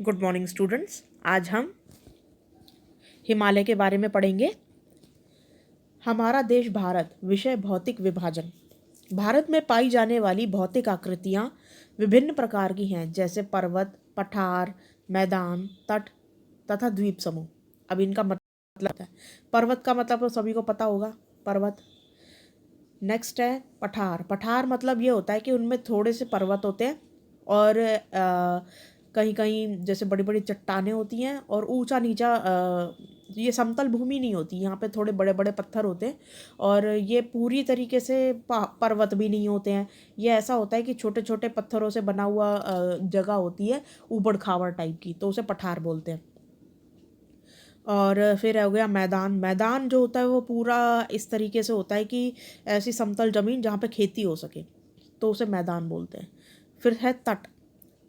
Good morning students. आज हम हिमालय के बारे में पढ़ेंगे। हमारा देश भारत। विषय भौतिक विभाजन। भारत में पाई जाने वाली भौतिक आकृतियाँ विभिन्न प्रकार की हैं, जैसे पर्वत, पठार, मैदान, तट तथा द्वीप समूह। अब इनका मतलब है, पर्वत का मतलब तो सभी को पता होगा, पर्वत। नेक्स्ट है पठार। पठार मतलब ये होता है कि उनमें थोड़े से पर्वत होते हैं और कहीं कहीं जैसे बड़ी बड़ी चट्टानें होती हैं और ऊंचा नीचा ये समतल भूमि नहीं होती, यहाँ पे थोड़े बड़े बड़े पत्थर होते हैं और ये पूरी तरीके से पर्वत भी नहीं होते हैं। ये ऐसा होता है कि छोटे छोटे पत्थरों से बना हुआ जगह होती है, ऊबड़ खाबड़ टाइप की, तो उसे पठार बोलते हैं। और फिर हो गया मैदान। मैदान जो होता है वो पूरा इस तरीके से होता है कि ऐसी समतल ज़मीन जहाँ पे खेती हो सके, तो उसे मैदान बोलते हैं। फिर है तट।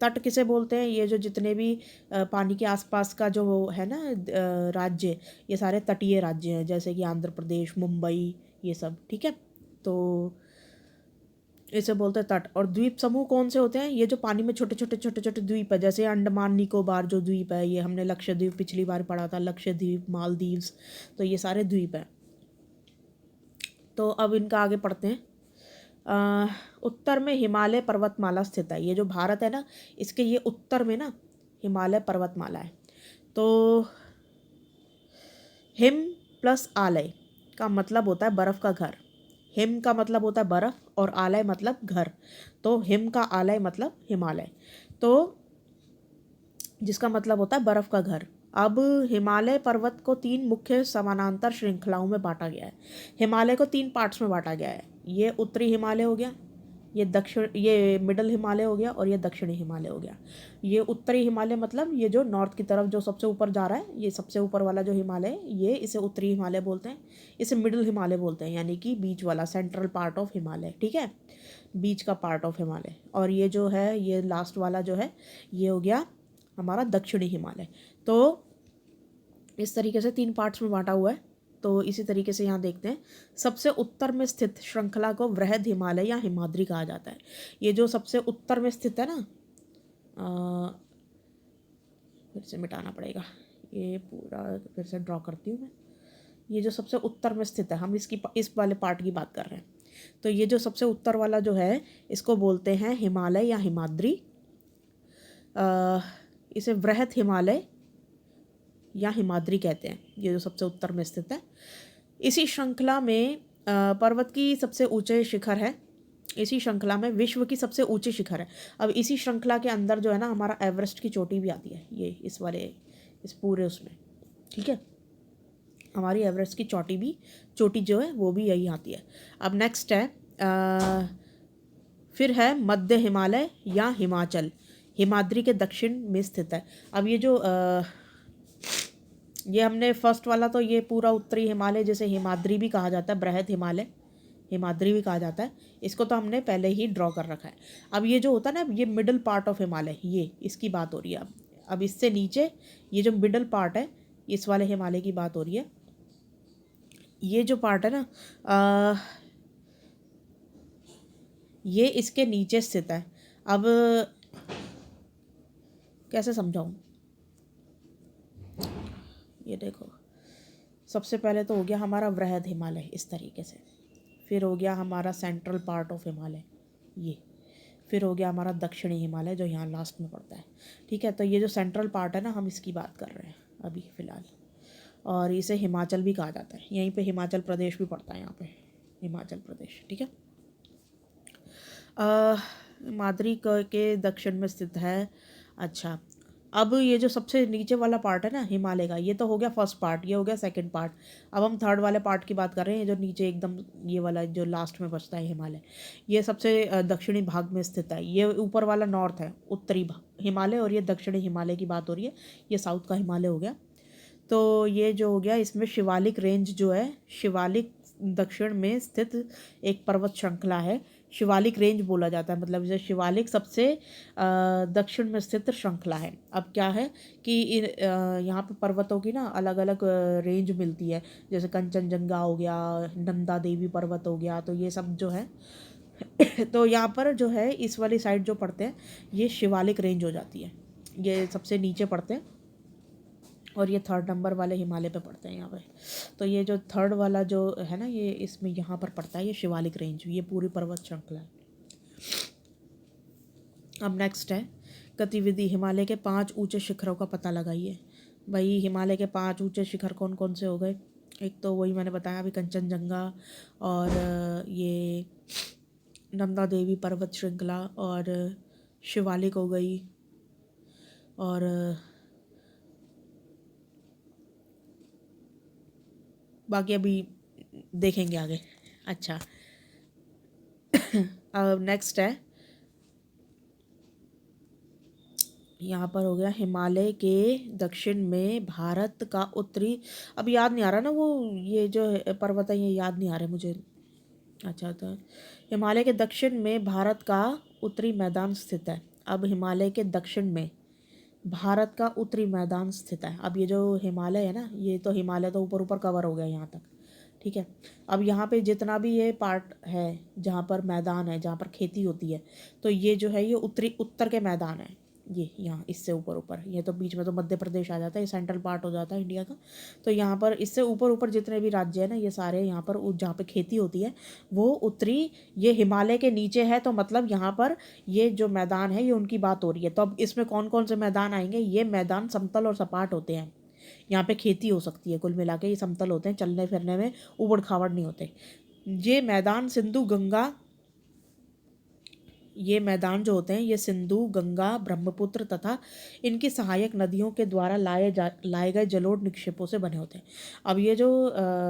तट किसे बोलते हैं? ये जो जितने भी पानी के आसपास का जो है ना राज्य, ये सारे तटीय राज्य हैं, जैसे कि आंध्र प्रदेश, मुंबई, ये सब। ठीक है, तो इसे बोलते हैं तट। और द्वीप समूह कौन से होते हैं? ये जो पानी में छोटे छोटे छोटे छोटे द्वीप है, जैसे अंडमान निकोबार जो द्वीप है, ये हमने लक्षद्वीप पिछली बार पढ़ा था, लक्षद्वीप, मालदीव्स, तो ये सारे द्वीप हैं। तो अब इनका आगे पढ़ते हैं। उत्तर में हिमालय पर्वतमाला स्थित है। ये जो भारत है ना, इसके ये उत्तर में ना हिमालय पर्वतमाला है। तो हिम प्लस आलय का मतलब होता है बर्फ़ का घर। हिम का मतलब होता है बर्फ़ और आलय मतलब घर, तो हिम का आलय मतलब हिमालय, तो जिसका मतलब होता है बर्फ़ का घर। अब हिमालय पर्वत को 3 मुख्य समानांतर श्रृंखलाओं में बांटा गया है। हिमालय को 3 पार्ट्स में बांटा गया है। ये उत्तरी हिमालय हो गया, ये मिडल हिमालय हो गया और ये दक्षिणी हिमालय हो गया। ये उत्तरी हिमालय मतलब ये जो नॉर्थ की तरफ जो सबसे ऊपर जा रहा है, ये सबसे ऊपर वाला जो हिमालय है, ये इसे उत्तरी हिमालय बोलते हैं। इसे मिडल हिमालय बोलते हैं, यानी कि बीच वाला, सेंट्रल पार्ट ऑफ हिमालय। ठीक है, बीच का पार्ट ऑफ हिमालय। और ये जो है, ये लास्ट वाला जो है, ये हो गया हमारा दक्षिणी हिमालय। तो इस तरीके से 3 पार्ट्स में बांटा हुआ है। तो इसी तरीके से यहाँ देखते हैं, सबसे उत्तर में स्थित श्रृंखला को वृहद हिमालय या हिमाद्री कहा जाता है। ये जो सबसे उत्तर में स्थित है ना, फिर से मिटाना पड़ेगा, ये पूरा फिर से ड्रॉ करती हूँ मैं। ये जो सबसे उत्तर में स्थित है, हम इसकी इस वाले पार्ट की बात कर रहे हैं। तो ये जो सबसे उत्तर वाला जो है, इसको बोलते हैं हिमालय या हिमाद्री। इसे वृहद हिमालय या हिमाद्री कहते हैं, ये जो सबसे उत्तर में स्थित है। इसी श्रृंखला में पर्वत की सबसे ऊंचे शिखर है। इसी श्रृंखला में विश्व की सबसे ऊंची शिखर है। अब इसी श्रृंखला के अंदर जो है ना, हमारा एवरेस्ट की चोटी भी आती है, ये इस पूरे उसमें। ठीक है, हमारी एवरेस्ट की चोटी जो है वो भी यही आती है। अब नेक्स्ट है फिर है मध्य हिमालय या हिमाचल, हिमाद्री के दक्षिण में स्थित है। अब ये जो ये हमने फर्स्ट वाला, तो ये पूरा उत्तरी हिमालय, जैसे हिमाद्री भी कहा जाता है, बृहद हिमालय हिमाद्री भी कहा जाता है, इसको तो हमने पहले ही ड्रॉ कर रखा है। अब ये जो होता है ना, ये मिडल पार्ट ऑफ हिमालय, ये इसकी बात हो रही है। अब इससे नीचे ये जो मिडल पार्ट है, इस वाले हिमालय की बात हो रही है। ये जो पार्ट है ना, ये इसके नीचे स्थित है। अब कैसे समझाऊं, ये देखो, सबसे पहले तो हो गया हमारा वृहद हिमालय इस तरीके से, फिर हो गया हमारा सेंट्रल पार्ट ऑफ हिमालय ये, फिर हो गया हमारा दक्षिणी हिमालय जो यहाँ लास्ट में पड़ता है। ठीक है, तो ये जो सेंट्रल पार्ट है ना, हम इसकी बात कर रहे हैं अभी फ़िलहाल, और इसे हिमाचल भी कहा जाता है। यहीं पे हिमाचल प्रदेश भी पड़ता है, यहाँ पे हिमाचल प्रदेश। ठीक है, हिमाद्री के दक्षिण में स्थित है। अच्छा, अब ये जो सबसे नीचे वाला पार्ट है ना हिमालय का, ये तो हो गया फर्स्ट पार्ट, ये हो गया सेकंड पार्ट। अब हम थर्ड वाले पार्ट की बात कर रहे हैं, जो नीचे एकदम ये वाला जो लास्ट में बचता है हिमालय, ये सबसे दक्षिणी भाग में स्थित है। ये ऊपर वाला नॉर्थ है, उत्तरी हिमालय, और ये दक्षिणी हिमालय की बात हो रही है, ये साउथ का हिमालय हो गया। तो ये जो हो गया, इसमें शिवालिक रेंज जो है, शिवालिक दक्षिण में स्थित एक पर्वत श्रृंखला है। शिवालिक रेंज बोला जाता है, मतलब इसे शिवालिक सबसे दक्षिण में स्थित श्रृंखला है। अब क्या है कि यहाँ पे पर्वतों की ना अलग अलग रेंज मिलती है, जैसे कंचनजंगा हो गया, नंदा देवी पर्वत हो गया, तो ये सब जो है तो यहाँ पर जो है इस वाली साइड जो पड़ते हैं, ये शिवालिक रेंज हो जाती है। ये सबसे नीचे पड़ते हैं और ये 3rd नंबर वाले हिमालय पे पड़ते हैं यहाँ पे। तो ये जो 3rd वाला जो है ना, ये इसमें यहाँ पर पड़ता है, ये शिवालिक रेंज, ये पूरी पर्वत श्रृंखला है। अब नेक्स्ट है गतिविधि, हिमालय के 5 ऊंचे शिखरों का पता लगाइए। भाई हिमालय के 5 ऊंचे शिखर कौन कौन से हो गए? एक तो वही मैंने बताया अभी, कंचनजंगा, और ये नंदा देवी पर्वत श्रृंखला, और शिवालिक हो गई, और बाकी अभी देखेंगे आगे। अच्छा अब नेक्स्ट है, यहाँ पर हो गया हिमालय के दक्षिण में भारत का उत्तरी, अब याद नहीं आ रहा ना वो, ये जो पर्वत है ये याद नहीं आ रहे मुझे। अच्छा, तो हिमालय के दक्षिण में भारत का उत्तरी मैदान स्थित है। अब हिमालय के दक्षिण में भारत का उत्तरी मैदान स्थित है। अब ये जो हिमालय है ना, ये तो हिमालय तो ऊपर ऊपर कवर हो गया यहाँ तक, ठीक है। अब यहाँ पे जितना भी ये पार्ट है जहाँ पर मैदान है, जहाँ पर खेती होती है, तो ये जो है ये उत्तर के मैदान है। ये यहाँ इससे ऊपर ऊपर, ये तो बीच में तो मध्य प्रदेश आ जाता है, ये सेंट्रल पार्ट हो जाता है इंडिया का। तो यहाँ पर इससे ऊपर ऊपर जितने भी राज्य है ना, ये सारे यहाँ पर जहाँ पे खेती होती है वो उत्तरी, ये हिमालय के नीचे है। तो मतलब यहाँ पर ये जो मैदान है ये उनकी बात हो रही है। तो अब इसमें कौन कौन से मैदान आएंगे? ये मैदान समतल और सपाट होते हैं, यहाँ पे खेती हो सकती है, कुल मिला के ये समतल होते हैं, चलने फिरने में उबड़ खाबड़ नहीं होते। ये मैदान सिंधु गंगा, ये मैदान जो होते हैं ये सिंधु गंगा ब्रह्मपुत्र तथा इनकी सहायक नदियों के द्वारा लाए गए जलोढ़ निक्षेपों से बने होते हैं। अब ये जो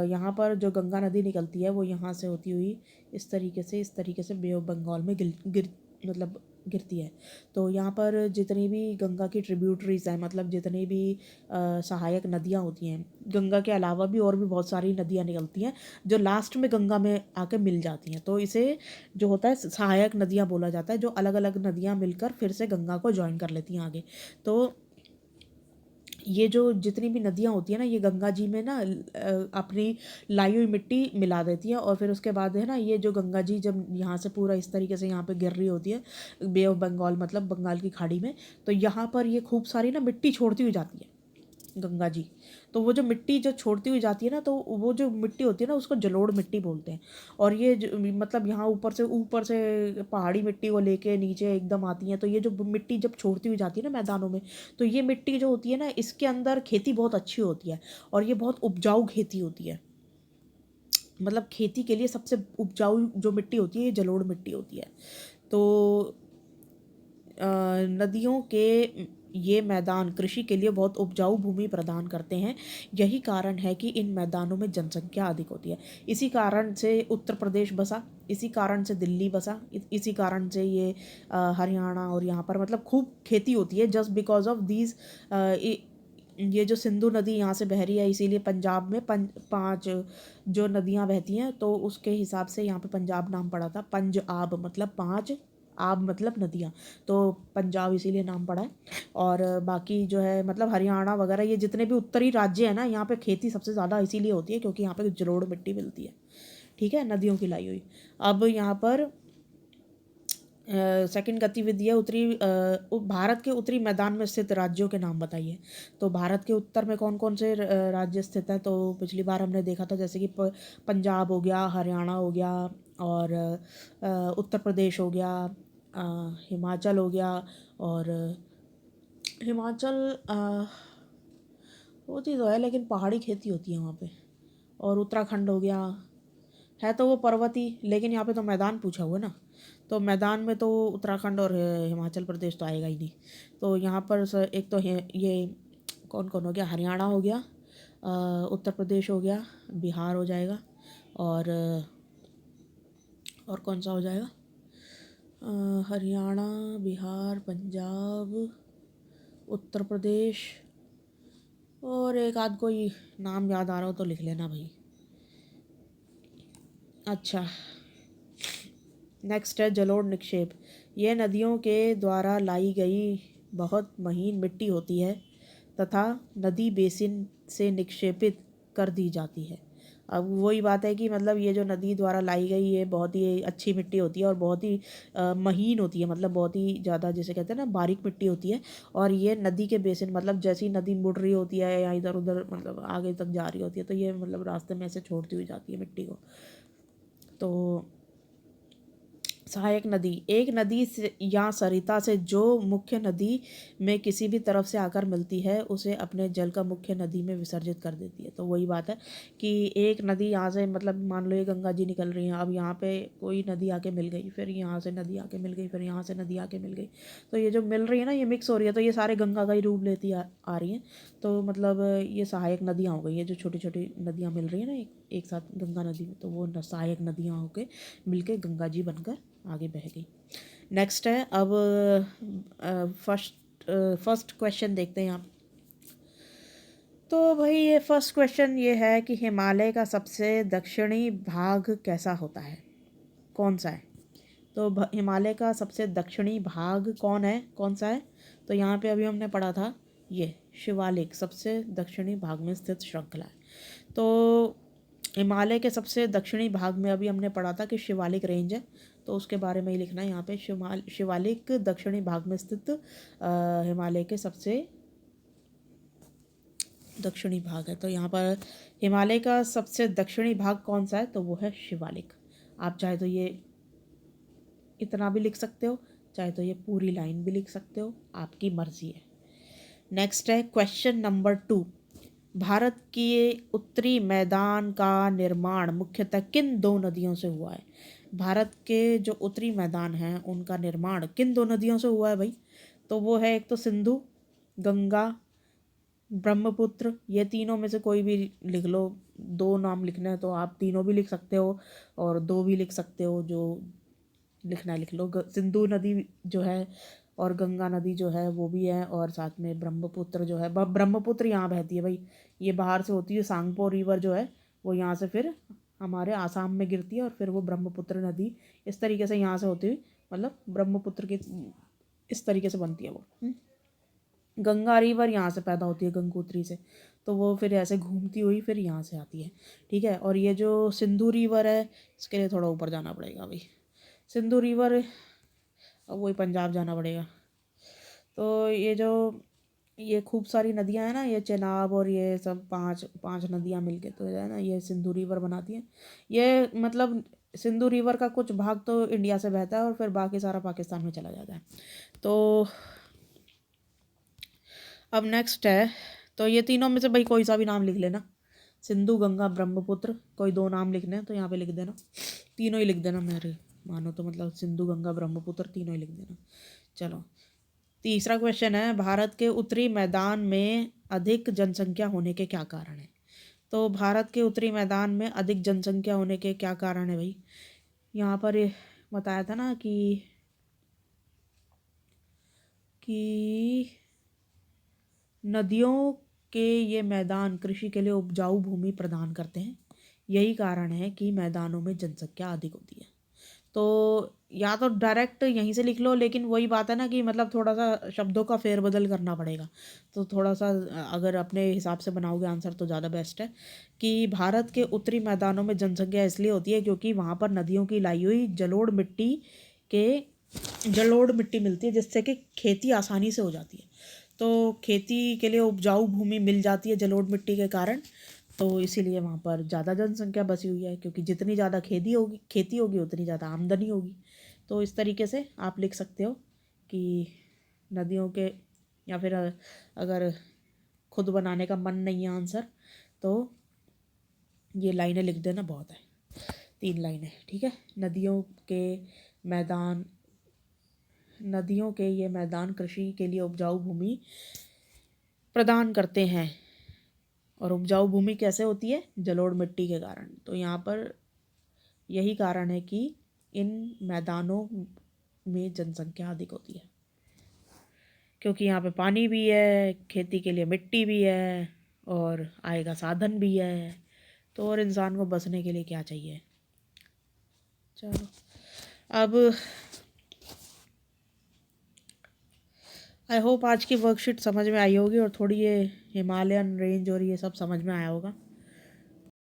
यहाँ पर जो गंगा नदी निकलती है वो यहाँ से होती हुई इस तरीके से बे ऑफ बंगाल में मतलब गिरती है। तो यहाँ पर जितनी भी गंगा की ट्रिब्यूटरीज हैं, मतलब जितनी भी सहायक नदियाँ होती हैं, गंगा के अलावा भी और भी बहुत सारी नदियाँ निकलती हैं जो लास्ट में गंगा में आके मिल जाती हैं। तो इसे जो होता है सहायक नदियाँ बोला जाता है, जो अलग अलग नदियाँ मिलकर फिर से गंगा को ज्वाइन कर लेती हैं आगे। तो ये जो जितनी भी नदियाँ होती हैं ना, ये गंगा जी में ना अपनी लाई हुई मिट्टी मिला देती है, और फिर उसके बाद है ना, ये जो गंगा जी जब यहाँ से पूरा इस तरीके से यहाँ पे गिर रही होती है बे ऑफ बंगाल, मतलब बंगाल की खाड़ी में, तो यहाँ पर ये खूब सारी ना मिट्टी छोड़ती हुई जाती है गंगा जी। तो वो जो मिट्टी जो छोड़ती हुई जाती है ना, तो वो जो मिट्टी होती है ना उसको जलोढ़ मिट्टी बोलते हैं। और ये मतलब यहाँ ऊपर से पहाड़ी मिट्टी को लेके नीचे एकदम आती हैं। तो ये जो मिट्टी जब छोड़ती हुई जाती है ना मैदानों में, तो ये मिट्टी जो होती है ना, इसके अंदर खेती बहुत अच्छी होती है, और ये बहुत उपजाऊ खेती होती है। मतलब खेती के लिए सबसे उपजाऊ जो मिट्टी होती है ये जलोढ़ मिट्टी होती है। तो नदियों के ये मैदान कृषि के लिए बहुत उपजाऊ भूमि प्रदान करते हैं। यही कारण है कि इन मैदानों में जनसंख्या अधिक होती है। इसी कारण से उत्तर प्रदेश बसा, इसी कारण से दिल्ली बसा, इसी कारण से ये हरियाणा और यहाँ पर मतलब खूब खेती होती है, जस्ट बिकॉज ऑफ दीज। ये जो सिंधु नदी यहाँ से बह रही है, इसीलिए पंजाब में 5 जो नदियाँ बहती हैं, तो उसके हिसाब से यहाँ पे पंजाब नाम पड़ा था। पंज आब मतलब 5 आब मतलब नदियाँ, तो पंजाब इसीलिए नाम पड़ा है। और बाकी जो है मतलब हरियाणा वगैरह ये जितने भी उत्तरी राज्य हैं ना, यहाँ पे खेती सबसे ज़्यादा इसीलिए होती है क्योंकि यहाँ पे जलोढ़ मिट्टी मिलती है, ठीक है, नदियों की लाई हुई। अब यहाँ पर सेकंड गतिविधि है भारत के उत्तरी मैदान में स्थित राज्यों के नाम बताइए। तो भारत के उत्तर में कौन कौन से राज्य स्थित हैं? तो पिछली बार हमने देखा था जैसे कि पंजाब हो गया, हरियाणा हो गया, और उत्तर प्रदेश हो गया, हिमाचल हो गया, और हिमाचल होती तो है लेकिन पहाड़ी खेती होती है वहाँ पे, और उत्तराखंड हो गया, है तो वो पर्वती, लेकिन यहाँ पे तो मैदान पूछा हुआ है ना, तो मैदान में तो उत्तराखंड और हिमाचल प्रदेश तो आएगा ही नहीं। तो यहाँ पर एक तो ये कौन कौन हो गया, हरियाणा हो गया, उत्तर प्रदेश हो गया, बिहार हो जाएगा, और कौन सा हो जाएगा, हरियाणा, बिहार, पंजाब, उत्तर प्रदेश, और एक आध कोई नाम याद आ रहा हो तो लिख लेना भाई। अच्छा, नेक्स्ट है जलोढ़ निक्षेप। यह नदियों के द्वारा लाई गई बहुत महीन मिट्टी होती है तथा नदी बेसिन से निक्षेपित कर दी जाती है। अब वही बात है कि मतलब ये जो नदी द्वारा लाई गई ये बहुत ही अच्छी मिट्टी होती है और बहुत ही महीन होती है, मतलब बहुत ही ज़्यादा जैसे कहते हैं ना बारीक मिट्टी होती है। और ये नदी के बेसिन मतलब जैसी नदी मुड़ रही होती है या इधर उधर मतलब आगे तक जा रही होती है तो ये मतलब रास्ते में ऐसे छोड़ती हुई जाती है मिट्टी को। तो सहायक नदी एक नदी से या सरिता से जो मुख्य नदी में किसी भी तरफ से आकर मिलती है उसे अपने जल का मुख्य नदी में विसर्जित कर देती है। तो वही बात है कि एक नदी यहाँ से मतलब मान लो ये गंगा जी निकल रही हैं, अब यहाँ पे कोई नदी आके मिल गई, फिर यहाँ से नदी आके मिल गई, फिर यहाँ से नदी आके मिल गई, तो ये जो मिल रही है ना ये मिक्स हो रही है, तो ये सारे गंगा का ही रूप लेती आ रही हैं। तो मतलब ये सहायक नदियाँ हो गई है, जो छोटी छोटी नदियाँ मिल रही है ना एक साथ गंगा नदी में, तो वो सहायक नदियाँ होके मिलके गंगा जी बनकर आगे बह गई। नेक्स्ट है अब फर्स्ट क्वेश्चन देखते हैं आप। तो भाई ये फर्स्ट क्वेश्चन ये है कि हिमालय का सबसे दक्षिणी भाग कैसा होता है, कौन सा है? तो हिमालय का सबसे दक्षिणी भाग कौन सा है? तो यहाँ पे अभी हमने पढ़ा था ये शिवालिक सबसे दक्षिणी भाग में स्थित श्रृंखला है। तो हिमालय के सबसे दक्षिणी भाग में अभी हमने पढ़ा था कि शिवालिक रेंज है, तो उसके बारे में ही लिखना है यहाँ पे। शिवालिक दक्षिणी भाग में स्थित हिमालय के सबसे दक्षिणी भाग है। तो यहाँ पर हिमालय का सबसे दक्षिणी भाग कौन सा है? तो वो है शिवालिक। आप चाहे तो ये इतना भी लिख सकते हो, चाहे तो ये पूरी लाइन भी लिख सकते हो, आपकी मर्जी है। नेक्स्ट है क्वेश्चन नंबर 2। भारत के उत्तरी मैदान का निर्माण मुख्यतः किन दो नदियों से हुआ है? भारत के जो उत्तरी मैदान हैं उनका निर्माण किन दो नदियों से हुआ है भाई? तो वो है एक तो सिंधु, गंगा, ब्रह्मपुत्र। ये तीनों में से कोई भी लिख लो, दो नाम लिखना है तो आप तीनों भी लिख सकते हो और दो भी लिख सकते हो, जो लिखना है लिख लो। सिंधु नदी जो है और गंगा नदी जो है वो भी है, और साथ में ब्रह्मपुत्र जो है, ब्रह्मपुत्र यहाँ बहती है भाई, ये बाहर से होती है, सांगपो रिवर जो है वो यहाँ से फिर हमारे आसाम में गिरती है और फिर वो ब्रह्मपुत्र नदी इस तरीके से यहाँ से होती हुई मतलब ब्रह्मपुत्र की इस तरीके से बनती है वो। गंगा रिवर यहाँ से पैदा होती है गंगोत्री से, तो वो फिर ऐसे घूमती हुई फिर यहाँ से आती है, ठीक है। और ये जो सिंधु रिवर है इसके लिए थोड़ा ऊपर जाना पड़ेगा भाई। सिंधु रिवर अब वही पंजाब जाना पड़ेगा। तो ये खूब सारी नदियाँ हैं ना, ये चेनाब और ये सब पांच पांच नदियाँ मिलके तो है ना ये सिंधु रिवर बनाती हैं। ये मतलब सिंधु रिवर का कुछ भाग तो इंडिया से बहता है और फिर बाकी सारा पाकिस्तान में चला जाता है। तो अब नेक्स्ट है, तो ये तीनों में से भाई कोई सा भी नाम लिख लेना, सिंधु गंगा ब्रह्मपुत्र, कोई दो नाम लिखने हैं तो यहाँ पे लिख देना, तीनों ही लिख देना मेरे मानो तो, मतलब सिंधु गंगा ब्रह्मपुत्र तीनों ही लिख देना। चलो तीसरा क्वेश्चन है, भारत के उत्तरी मैदान में अधिक जनसंख्या होने के क्या कारण है? तो भारत के उत्तरी मैदान में अधिक जनसंख्या होने के क्या कारण है भाई? यहाँ पर बताया था ना कि नदियों के ये मैदान कृषि के लिए उपजाऊ भूमि प्रदान करते हैं, यही कारण है कि मैदानों में जनसंख्या अधिक होती है। तो या तो डायरेक्ट यहीं से लिख लो, लेकिन वही बात है ना कि मतलब थोड़ा सा शब्दों का फेरबदल करना पड़ेगा, तो थोड़ा सा अगर अपने हिसाब से बनाओगे आंसर तो ज़्यादा बेस्ट है। कि भारत के उत्तरी मैदानों में जनसंख्या इसलिए होती है क्योंकि वहाँ पर नदियों की लाई हुई जलोढ़ मिट्टी मिलती है, जिससे कि खेती आसानी से हो जाती है। तो खेती के लिए उपजाऊ भूमि मिल जाती है जलोढ़ मिट्टी के कारण, तो इसीलिए वहाँ पर ज़्यादा जनसंख्या बसी हुई है, क्योंकि जितनी ज़्यादा खेती होगी उतनी ज़्यादा आमदनी होगी। तो इस तरीके से आप लिख सकते हो कि नदियों के, या फिर अगर खुद बनाने का मन नहीं है आंसर तो ये लाइनें लिख देना बहुत है, 3 लाइनें, ठीक है। नदियों के ये मैदान कृषि के लिए उपजाऊ भूमि प्रदान करते हैं, और उपजाऊ भूमि कैसे होती है? जलोढ़ मिट्टी के कारण। तो यहाँ पर यही कारण है कि इन मैदानों में जनसंख्या अधिक होती है, क्योंकि यहाँ पे पानी भी है, खेती के लिए मिट्टी भी है और आय का साधन भी है। तो और इंसान को बसने के लिए क्या चाहिए? चलो अब आई होप आज की वर्कशीट समझ में आई होगी और थोड़ी ये हिमालयन रेंज और ये सब समझ में आया होगा।